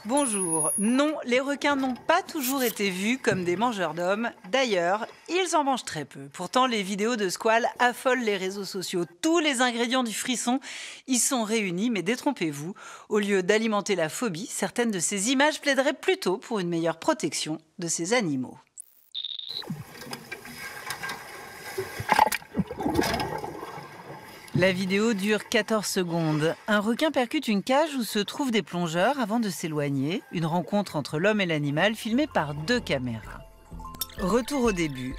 Bonjour. Non, les requins n'ont pas toujours été vus comme des mangeurs d'hommes. D'ailleurs, ils en mangent très peu. Pourtant, les vidéos de squales affolent les réseaux sociaux. Tous les ingrédients du frisson y sont réunis, mais détrompez-vous, au lieu d'alimenter la phobie, certaines de ces images plaideraient plutôt pour une meilleure protection de ces animaux. La vidéo dure 14 secondes. Un requin percute une cage où se trouvent des plongeurs avant de s'éloigner. Une rencontre entre l'homme et l'animal filmée par 2 caméras. Retour au début.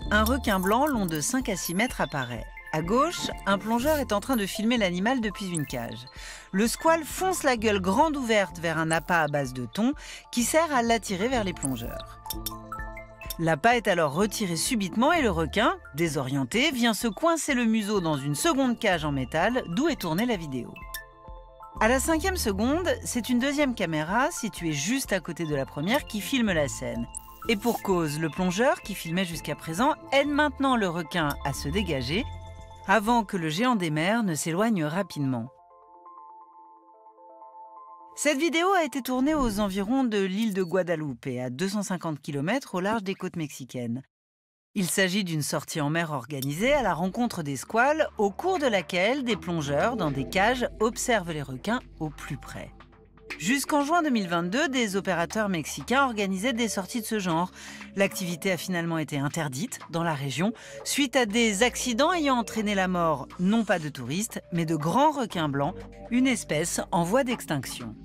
Un requin blanc long de 5 à 6 mètres apparaît. À gauche, un plongeur est en train de filmer l'animal depuis une cage. Le squale fonce la gueule grande ouverte vers un appât à base de thon qui sert à l'attirer vers les plongeurs. L'appât est alors retiré subitement et le requin, désorienté, vient se coincer le museau dans une seconde cage en métal, d'où est tournée la vidéo. À la 5e seconde, c'est une deuxième caméra, située juste à côté de la première, qui filme la scène. Et pour cause, le plongeur, qui filmait jusqu'à présent, aide maintenant le requin à se dégager, avant que le géant des mers ne s'éloigne rapidement. Cette vidéo a été tournée aux environs de l'île de Guadeloupe, à 250 km au large des côtes mexicaines. Il s'agit d'une sortie en mer organisée à la rencontre des squales, au cours de laquelle des plongeurs dans des cages observent les requins au plus près. Jusqu'en juin 2022, des opérateurs mexicains organisaient des sorties de ce genre. L'activité a finalement été interdite dans la région suite à des accidents ayant entraîné la mort, non pas de touristes, mais de grands requins blancs, une espèce en voie d'extinction.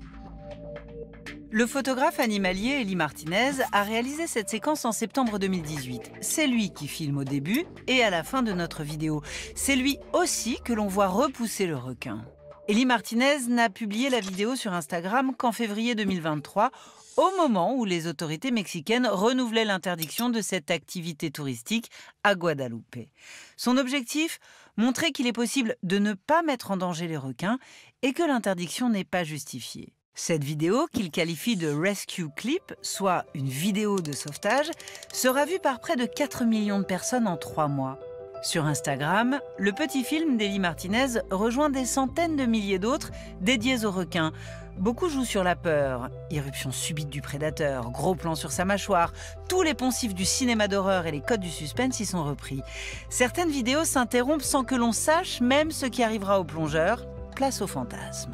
Le photographe animalier Elie Martinez a réalisé cette séquence en septembre 2018. C'est lui qui filme au début et à la fin de notre vidéo. C'est lui aussi que l'on voit repousser le requin. Elie Martinez n'a publié la vidéo sur Instagram qu'en février 2023, au moment où les autorités mexicaines renouvelaient l'interdiction de cette activité touristique à Guadeloupe. Son objectif ? Montrer qu'il est possible de ne pas mettre en danger les requins et que l'interdiction n'est pas justifiée. Cette vidéo, qu'il qualifie de rescue clip, soit une vidéo de sauvetage, sera vue par près de 4 millions de personnes en 3 mois. Sur Instagram, le petit film d'Elie Martinez rejoint des centaines de milliers d'autres dédiés aux requins. Beaucoup jouent sur la peur, irruption subite du prédateur, gros plan sur sa mâchoire, tous les poncifs du cinéma d'horreur et les codes du suspense y sont repris. Certaines vidéos s'interrompent sans que l'on sache même ce qui arrivera aux plongeurs, place au fantasme.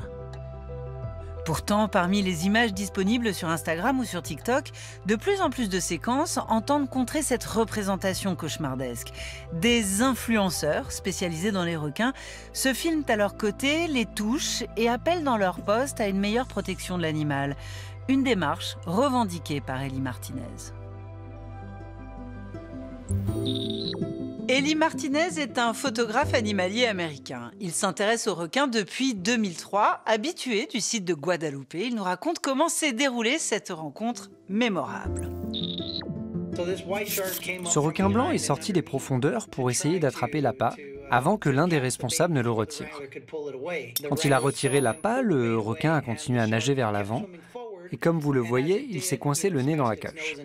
Pourtant, parmi les images disponibles sur Instagram ou sur TikTok, de plus en plus de séquences entendent contrer cette représentation cauchemardesque. Des influenceurs spécialisés dans les requins se filment à leur côté, les touchent et appellent dans leur post à une meilleure protection de l'animal. Une démarche revendiquée par Elie Martinez. Elie Martinez est un photographe animalier américain. Il s'intéresse aux requins depuis 2003. Habitué du site de Guadeloupe, il nous raconte comment s'est déroulée cette rencontre mémorable. Ce requin blanc est sorti des profondeurs pour essayer d'attraper l'appât avant que l'un des responsables ne le retire. Quand il a retiré l'appât, le requin a continué à nager vers l'avant et comme vous le voyez, il s'est coincé le nez dans la cage.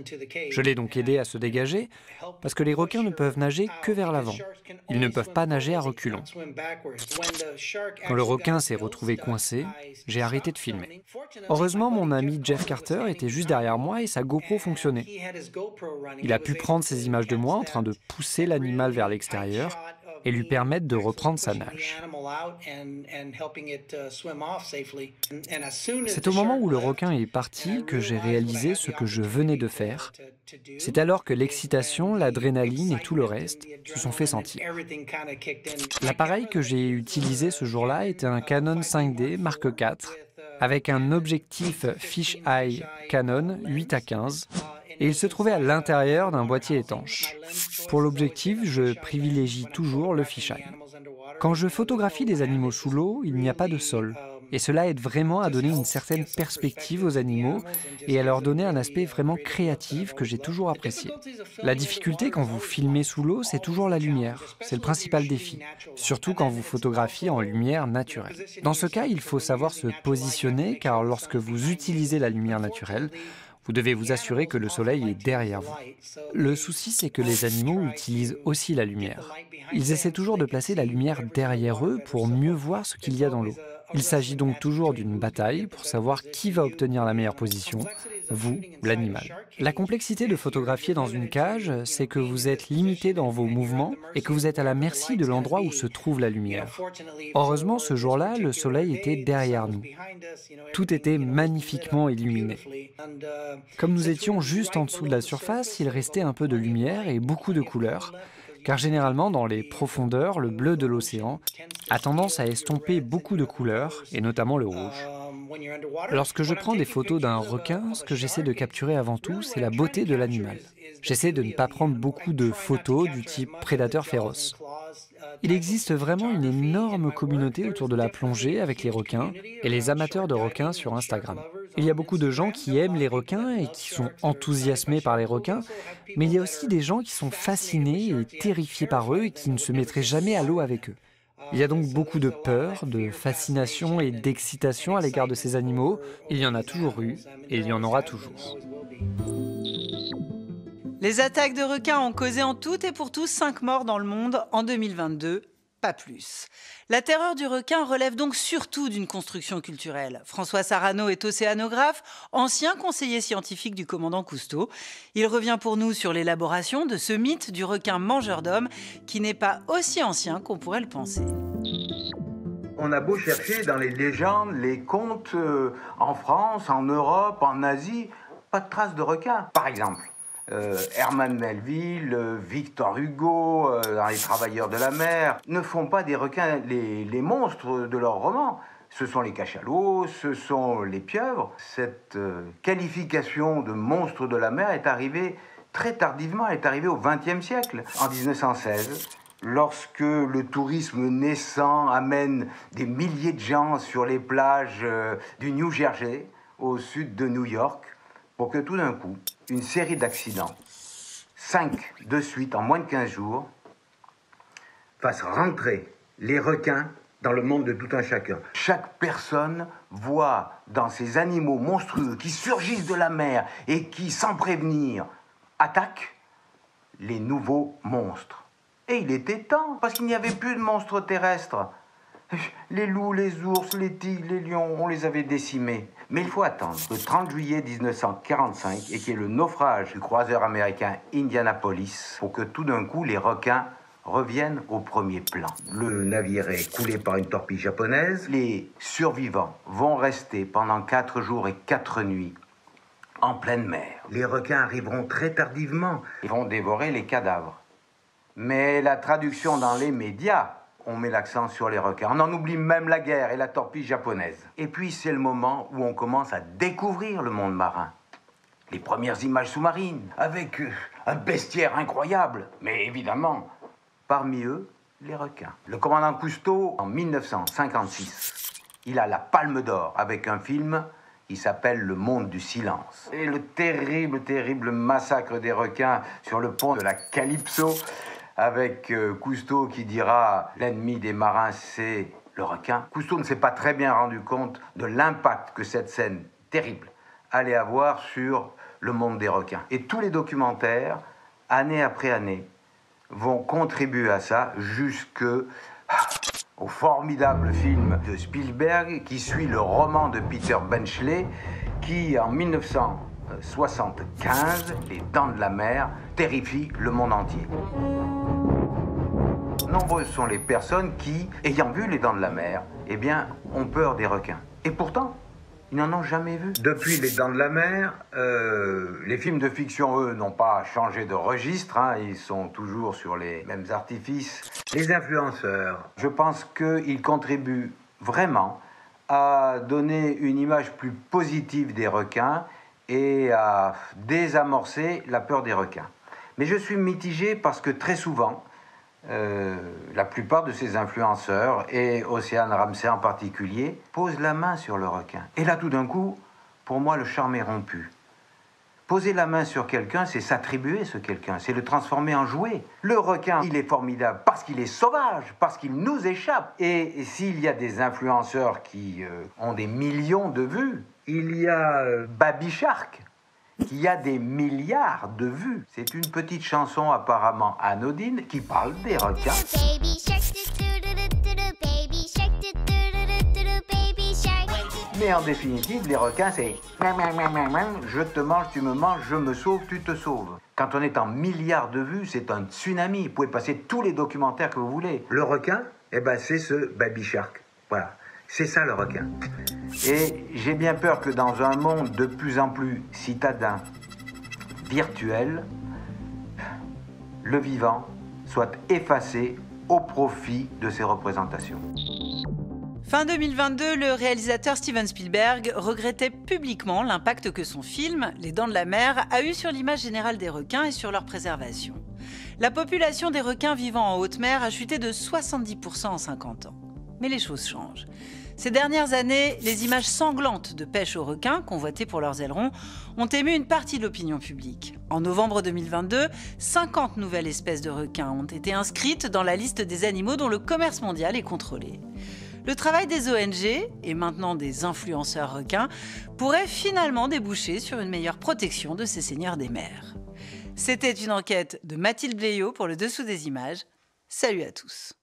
Je l'ai donc aidé à se dégager parce que les requins ne peuvent nager que vers l'avant. Ils ne peuvent pas nager à reculons. Quand le requin s'est retrouvé coincé, j'ai arrêté de filmer. Heureusement, mon ami Jeff Carter était juste derrière moi et sa GoPro fonctionnait. Il a pu prendre ces images de moi en train de pousser l'animal vers l'extérieur et lui permettre de reprendre sa nage. C'est au moment où le requin est parti que j'ai réalisé ce que je venais de faire. C'est alors que l'excitation, l'adrénaline et tout le reste se sont fait sentir. L'appareil que j'ai utilisé ce jour-là était un Canon 5D Mark IV avec un objectif Fisheye Canon 8-15 et il se trouvait à l'intérieur d'un boîtier étanche. Pour l'objectif, je privilégie toujours le fisheye. Quand je photographie des animaux sous l'eau, il n'y a pas de sol. Et cela aide vraiment à donner une certaine perspective aux animaux et à leur donner un aspect vraiment créatif que j'ai toujours apprécié. La difficulté quand vous filmez sous l'eau, c'est toujours la lumière. C'est le principal défi, surtout quand vous photographiez en lumière naturelle. Dans ce cas, il faut savoir se positionner car lorsque vous utilisez la lumière naturelle, vous devez vous assurer que le soleil est derrière vous. Le souci, c'est que les animaux utilisent aussi la lumière. Ils essaient toujours de placer la lumière derrière eux pour mieux voir ce qu'il y a dans l'eau. Il s'agit donc toujours d'une bataille pour savoir qui va obtenir la meilleure position, vous ou l'animal. La complexité de photographier dans une cage, c'est que vous êtes limité dans vos mouvements et que vous êtes à la merci de l'endroit où se trouve la lumière. Heureusement, ce jour-là, le soleil était derrière nous. Tout était magnifiquement illuminé. Comme nous étions juste en dessous de la surface, il restait un peu de lumière et beaucoup de couleurs, car généralement, dans les profondeurs, le bleu de l'océan a tendance à estomper beaucoup de couleurs, et notamment le rouge. Lorsque je prends des photos d'un requin, ce que j'essaie de capturer avant tout, c'est la beauté de l'animal. J'essaie de ne pas prendre beaucoup de photos du type prédateur féroce. Il existe vraiment une énorme communauté autour de la plongée avec les requins et les amateurs de requins sur Instagram. Il y a beaucoup de gens qui aiment les requins et qui sont enthousiasmés par les requins, mais il y a aussi des gens qui sont fascinés et terrifiés par eux et qui ne se mettraient jamais à l'eau avec eux. Il y a donc beaucoup de peur, de fascination et d'excitation à l'égard de ces animaux. Il y en a toujours eu et il y en aura toujours. Les attaques de requins ont causé en tout et pour tous 5 morts dans le monde en 2022, pas plus. La terreur du requin relève donc surtout d'une construction culturelle. François Sarano est océanographe, ancien conseiller scientifique du commandant Cousteau. Il revient pour nous sur l'élaboration de ce mythe du requin mangeur d'hommes qui n'est pas aussi ancien qu'on pourrait le penser. On a beau chercher dans les légendes, les contes, en France, en Europe, en Asie, pas de traces de requins, par exemple. Herman Melville, Victor Hugo, dans Les Travailleurs de la mer, ne font pas des requins les monstres de leurs romans. Ce sont les cachalots, ce sont les pieuvres. Cette qualification de monstre de la mer est arrivée très tardivement, elle est arrivée au XXe siècle, en 1916. Lorsque le tourisme naissant amène des milliers de gens sur les plages du New Jersey, au sud de New York, pour que tout d'un coup, une série d'accidents, 5 de suite en moins de 15 jours, fassent rentrer les requins dans le monde de tout un chacun. Chaque personne voit dans ces animaux monstrueux qui surgissent de la mer et qui, sans prévenir, attaquent les nouveaux monstres. Et il était temps, parce qu'il n'y avait plus de monstres terrestres. Les loups, les ours, les tigres, les lions, on les avait décimés. Mais il faut attendre le 30 juillet 1945 et qu'il y ait le naufrage du croiseur américain Indianapolis pour que tout d'un coup les requins reviennent au premier plan. Le navire est coulé par une torpille japonaise. Les survivants vont rester pendant 4 jours et 4 nuits en pleine mer. Les requins arriveront très tardivement. Ils vont dévorer les cadavres. Mais la traduction dans les médias, on met l'accent sur les requins. On en oublie même la guerre et la torpille japonaise. Et puis c'est le moment où on commence à découvrir le monde marin. Les premières images sous-marines, avec un bestiaire incroyable. Mais évidemment, parmi eux, les requins. Le commandant Cousteau, en 1956, il a la Palme d'Or avec un film qui s'appelle Le Monde du Silence. Et le terrible, terrible massacre des requins sur le pont de la Calypso, avec Cousteau qui dira « L'ennemi des marins, c'est le requin ». Cousteau ne s'est pas très bien rendu compte de l'impact que cette scène terrible allait avoir sur le monde des requins. Et tous les documentaires, année après année, vont contribuer à ça jusqu'au formidable film de Spielberg qui suit le roman de Peter Benchley qui, en 1975, Les Dents de la Mer, terrifie le monde entier. Nombreuses sont les personnes qui, ayant vu Les Dents de la Mer, eh bien, ont peur des requins. Et pourtant, ils n'en ont jamais vu. Depuis Les Dents de la Mer, les films de fiction, eux, n'ont pas changé de registre, hein, ils sont toujours sur les mêmes artifices. Les influenceurs, je pense qu'ils contribuent vraiment à donner une image plus positive des requins et à désamorcer la peur des requins. Mais je suis mitigé parce que très souvent, la plupart de ces influenceurs, et Océane Ramsay en particulier, posent la main sur le requin. Et là, tout d'un coup, pour moi, le charme est rompu. Poser la main sur quelqu'un, c'est s'attribuer ce quelqu'un, c'est le transformer en jouet. Le requin, il est formidable parce qu'il est sauvage, parce qu'il nous échappe. Et s'il y a des influenceurs qui ont des millions de vues, il y a Baby Shark, qui a des milliards de vues. C'est une petite chanson apparemment anodine qui parle des requins. Mais en définitive, les requins, c'est je te mange, tu me manges, je me sauve, tu te sauves. Quand on est en milliards de vues, c'est un tsunami. Vous pouvez passer tous les documentaires que vous voulez. Le requin, eh ben, c'est ce baby shark. Voilà, c'est ça le requin. Et j'ai bien peur que dans un monde de plus en plus citadin, virtuel, le vivant soit effacé au profit de ces représentations. Fin 2022, le réalisateur Steven Spielberg regrettait publiquement l'impact que son film, Les Dents de la Mer, a eu sur l'image générale des requins et sur leur préservation. La population des requins vivant en haute mer a chuté de 70% en 50 ans. Mais les choses changent. Ces dernières années, les images sanglantes de pêche aux requins, convoitées pour leurs ailerons, ont ému une partie de l'opinion publique. En novembre 2022, 50 nouvelles espèces de requins ont été inscrites dans la liste des animaux dont le commerce mondial est contrôlé. Le travail des ONG, et maintenant des influenceurs requins, pourrait finalement déboucher sur une meilleure protection de ces seigneurs des mers. C'était une enquête de Mathilde Bléiot pour le Dessous des images. Salut à tous.